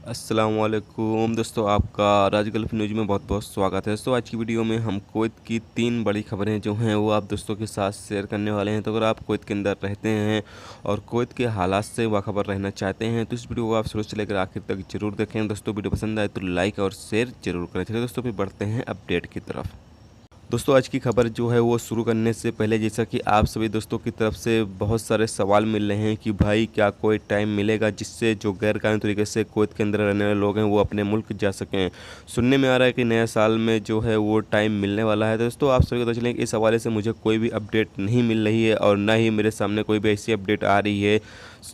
अस्सलामुअलैकुम दोस्तों, आपका राज गल्फ न्यूज़ में बहुत बहुत स्वागत है। दोस्तों, आज की वीडियो में हम कुवैत की 3 बड़ी खबरें जो हैं वो आप दोस्तों के साथ शेयर करने वाले हैं। तो अगर आप कुवैत के अंदर रहते हैं और कुवैत के हालात से बाखबर रहना चाहते हैं तो इस वीडियो को आप शुरू से लेकर आखिर तक जरूर देखें। दोस्तों, वीडियो पसंद आए तो लाइक और शेयर जरूर करें। चलिए दोस्तों, फिर बढ़ते हैं अपडेट की तरफ। दोस्तों, आज की खबर जो है वो शुरू करने से पहले जैसा कि आप सभी दोस्तों की तरफ से बहुत सारे सवाल मिल रहे हैं कि भाई क्या कोई टाइम मिलेगा जिससे जो गैर कानूनी तरीके से कुवैत के अंदर रहने वाले लोग हैं वो अपने मुल्क जा सकें। सुनने में आ रहा है कि नया साल में जो है वो टाइम मिलने वाला है। तो दोस्तों, आप सभी को पता चलें कि इस हवाले से मुझे कोई भी अपडेट नहीं मिल रही है और ना ही मेरे सामने कोई भी ऐसी अपडेट आ रही है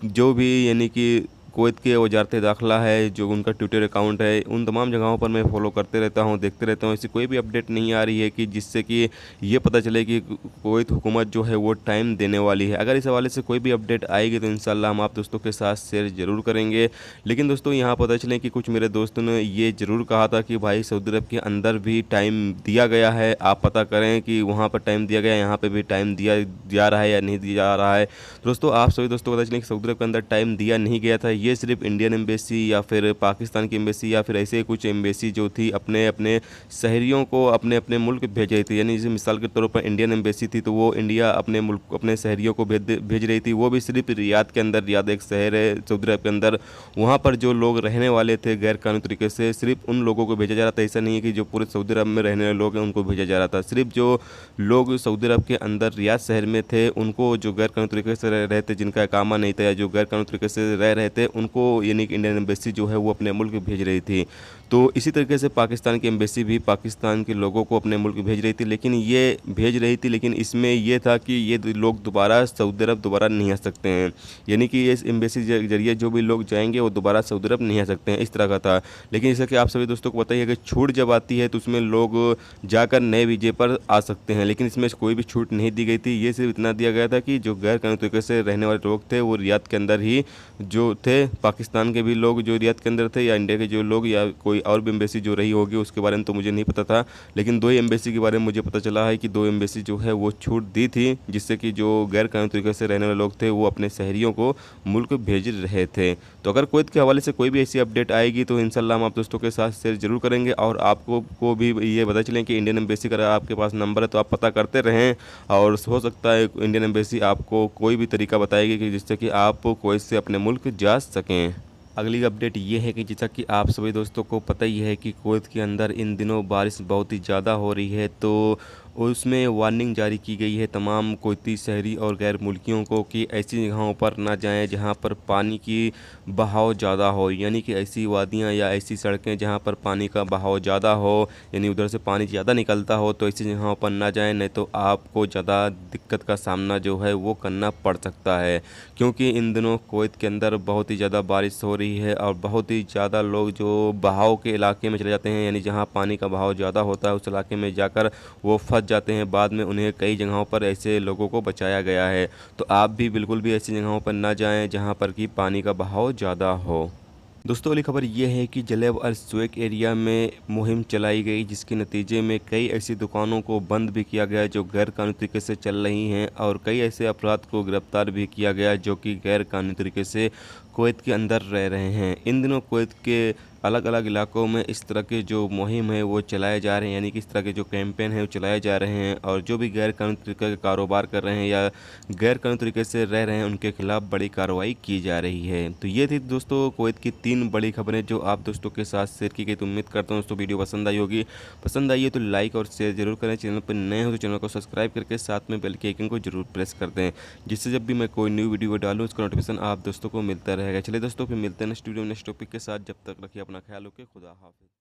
जो भी यानी कि कुवैत के वजारत दाखिला है, जो उनका ट्विटर अकाउंट है, उन तमाम जगहों पर मैं फॉलो करते रहता हूं, देखते रहता हूं। ऐसी कोई भी अपडेट नहीं आ रही है कि जिससे कि ये पता चले कि कुवैत हुकूमत जो है वो टाइम देने वाली है। अगर इस हवाले से कोई भी अपडेट आएगी तो इंशाल्लाह हम आप दोस्तों के साथ शेयर ज़रूर करेंगे। लेकिन दोस्तों, यहाँ पता चले कि कुछ मेरे दोस्तों ने ये ज़रूर कहा था कि भाई सऊदी अरब के अंदर भी टाइम दिया गया है, आप पता करें कि वहाँ पर टाइम दिया गया है, यहाँ पर भी टाइम दिया जा रहा है या नहीं दिया जा रहा है। दोस्तों, आप सभी दोस्तों को पता चले कि सऊदी अरब के अंदर टाइम दिया नहीं गया था। ये सिर्फ इंडियन एम्बेसी या फिर पाकिस्तान की एम्बेसी या फिर ऐसे कुछ एम्बेसी जो थी अपने अपने शहरियों को अपने अपने मुल्क भेज रही थी। यानी जैसे मिसाल के तौर पर इंडियन एम्बेसी थी तो वो इंडिया अपने मुल्क अपने शहरियों को भेज रही थी। वो भी सिर्फ रियाद के अंदर, रियाद एक शहर है सऊदी अरब के अंदर, वहाँ पर जो लोग रहने वाले थे गैर कानूनी तरीके से सिर्फ उन लोगों को भेजा जा रहा था। ऐसा नहीं है कि जो पूरे सऊदी अरब में रहने वाले लोग हैं उनको भेजा जा रहा था। सिर्फ जो लोग सऊदी अरब के अंदर रियाद शहर में थे उनको, जो गैर कानूनी तरीके से रह रहे थे, जिनका इकामा नहीं था या जो गैर कानूनी तरीके से रह रहे थे, उनको यानी कि इंडियन एम्बेसी जो है वो अपने मुल्क भेज रही थी। तो इसी तरीके से पाकिस्तान की एम्बेसी भी पाकिस्तान के लोगों को अपने मुल्क भेज रही थी। लेकिन इसमें यह था कि ये लोग दोबारा सऊदी अरब दोबारा नहीं आ सकते हैं। यानी कि इस एम्बेसी के जरिए जो भी लोग जाएंगे वो दोबारा सऊदी अरब नहीं आ सकते हैं, इस तरह का था। लेकिन जैसा कि आप सभी दोस्तों को पता ही है कि छूट जब आती है तो उसमें लोग जाकर नए वीजे पर आ सकते हैं, लेकिन इसमें कोई भी छूट नहीं दी गई थी। ये सिर्फ इतना दिया गया था कि जो गैर कानूनी तरीके से रहने वाले लोग थे वो रियाद के अंदर ही जो थे, पाकिस्तान के भी लोग जो रियाद के अंदर थे या इंडिया के जो लोग या कोई और भी एम्बेसी जो रही होगी उसके बारे में तो मुझे नहीं पता था। लेकिन 2 एम्बेसी के बारे में मुझे पता चला है कि 2 एम्बेसी जो है वो छूट दी थी जिससे कि जो गैर कानूनी तरीके से रहने वाले लोग थे वो अपने शहरियों को मुल्क भेज रहे थे। तो अगर कुवैत के हवाले से कोई भी ऐसी अपडेट आएगी तो इंशाल्लाह हम आप दोस्तों के साथ शेयर जरूर करेंगे। और आपको को भी ये पता चलें कि इंडियन एम्बेसी का आपके पास नंबर है तो आप पता करते रहें, और हो सकता है इंडियन एम्बेसी आपको कोई भी तरीका बताएगी कि जिससे कि आप कुवैत से अपने मुल्क जा सकें। अगली अपडेट ये है कि जैसा कि आप सभी दोस्तों को पता ही है कि कुवैत के अंदर इन दिनों बारिश बहुत ही ज़्यादा हो रही है। तो उसमें वार्निंग जारी की गई है तमाम कुवैती शहरी और गैर मुल्कियों को कि ऐसी जगहों पर ना जाएं जहां पर पानी की बहाव ज़्यादा हो। यानी कि ऐसी वादियां या ऐसी सड़कें जहां पर पानी का बहाव ज़्यादा हो, यानी उधर से पानी ज़्यादा निकलता हो, तो ऐसी जगहों पर ना जाएं, नहीं तो आपको ज़्यादा दिक्कत का सामना जो है वो करना पड़ सकता है। क्योंकि इन दिनों कुवैत के अंदर बहुत ही ज़्यादा बारिश हो रही है और बहुत ही ज़्यादा लोग जो बहाव के इलाके में चले जाते हैं, यानी जहाँ पानी का बहाव ज़्यादा होता है उस इलाके में जाकर वो फंस जाते हैं। बाद में उन्हें कई जगहों पर ऐसे लोगों को बचाया गया है। तो आप भी बिल्कुल भी ऐसी जगहों पर ना जाएं जहाँ पर कि पानी का बहाव ज़्यादा हो। दोस्तों, अगली खबर यह है कि जलेब और स्वेक एरिया में मुहिम चलाई गई जिसके नतीजे में कई ऐसी दुकानों को बंद भी किया गया जो गैर कानूनी तरीके से चल रही हैं, और कई ऐसे अफराद को गिरफ्तार भी किया गया जो कि गैर कानूनी तरीके से कुवैत के अंदर रह रहे हैं। इन दिनों कुवैत के अलग अलग इलाकों में इस तरह के जो मुहिम है वो चलाए जा रहे हैं, यानी कि इस तरह के जो कैंपेन है वो चलाए जा रहे हैं, और जो भी गैर कानूनी तरीके का कारोबार कर रहे हैं या गैर कानूनी तरीके से रह रहे हैं उनके खिलाफ बड़ी कार्रवाई की जा रही है। तो ये थी दोस्तों कुवैत की 3 बड़ी खबरें जो आप दोस्तों के साथ शेयर की गई। तो उम्मीद करता हूँ दोस्तों वीडियो पसंद आई होगी। पसंद आई है तो लाइक और शेयर जरूर करें। चैनल पर नए हो तो चैनल को सब्सक्राइब करके साथ में बेल के आइकन को जरूर प्रेस कर दें, जिससे जब भी मैं कोई न्यू वीडियो डालूँ उसका नोटिफिकेशन आप दोस्तों को मिलता रहेगा। चलिए दोस्तों, फिर मिलते हैं नेक्स्ट वीडियो नेक्स्ट टॉपिक के साथ। जब तक रखिए अपना ख्याल, ओके, खुदा हाफिज़।